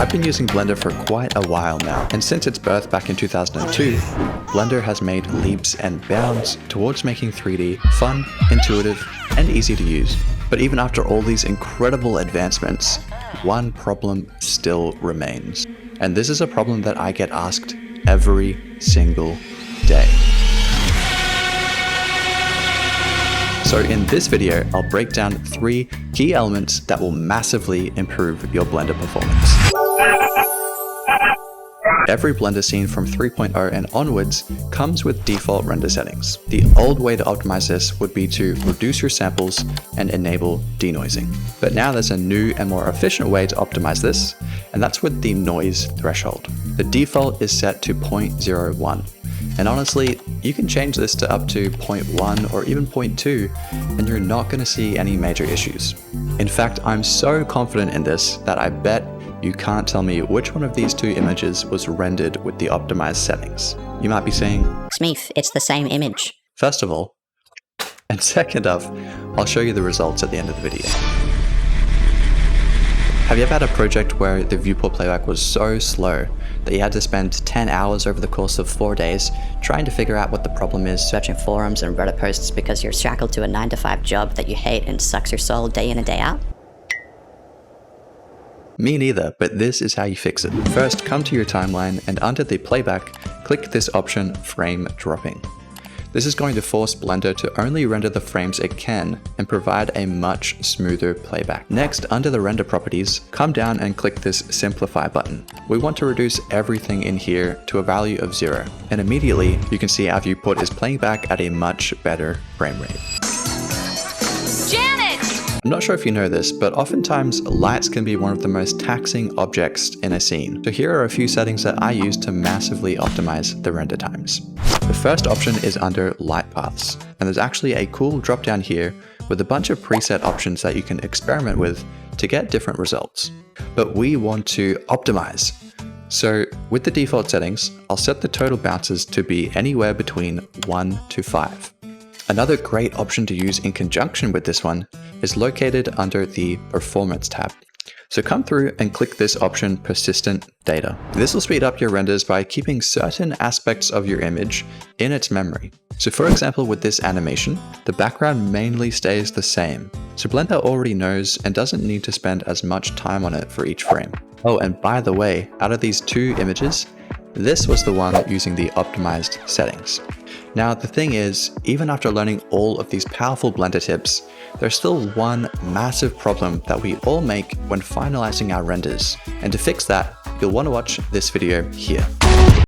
I've been using Blender for quite a while now, and since its birth back in 2002, Blender has made leaps and bounds towards making 3D fun, intuitive, and easy to use. But even after all these incredible advancements, one problem still remains. And this is a problem that I get asked every single day. So in this video, I'll break down 3 key elements that will massively improve your Blender performance. Every Blender scene from 3.0 and onwards comes with default render settings. The old way to optimize this would be to reduce your samples and enable denoising. But now there's a new and more efficient way to optimize this, and that's with the noise threshold. The default is set to 0.01. And honestly, you can change this to up to 0.1 or even 0.2, and you're not going to see any major issues. In fact, I'm so confident in this that I bet you can't tell me which one of these 2 images was rendered with the optimized settings. You might be saying, Smeaf, it's the same image. First of all, and second off, I'll show you the results at the end of the video. Have you ever had a project where the viewport playback was so slow that you had to spend 10 hours over the course of 4 days trying to figure out what the problem is? Searching forums and Reddit posts because you're shackled to a 9-to-5 job that you hate and sucks your soul day in and day out? Me neither, but this is how you fix it. First, come to your timeline and under the playback, click this option, Frame Dropping. This is going to force Blender to only render the frames it can and provide a much smoother playback. Next, under the render properties, come down and click this Simplify button. We want to reduce everything in here to a value of 0, and immediately you can see our viewport is playing back at a much better frame rate. I'm not sure if you know this, but oftentimes lights can be one of the most taxing objects in a scene. So here are a few settings that I use to massively optimize the render times. The first option is under light paths, and there's actually a cool drop down here with a bunch of preset options that you can experiment with to get different results. But we want to optimize. So with the default settings, I'll set the total bounces to be anywhere between 1 to 5. Another great option to use in conjunction with this one is located under the Performance tab. So come through and click this option, Persistent Data. This will speed up your renders by keeping certain aspects of your image in its memory. So for example, with this animation, the background mainly stays the same. So Blender already knows and doesn't need to spend as much time on it for each frame. Oh, and by the way, out of these 2 images, this was the one using the optimized settings. Now, the thing is, even after learning all of these powerful Blender tips, there's still one massive problem that we all make when finalizing our renders. And to fix that, you'll want to watch this video here.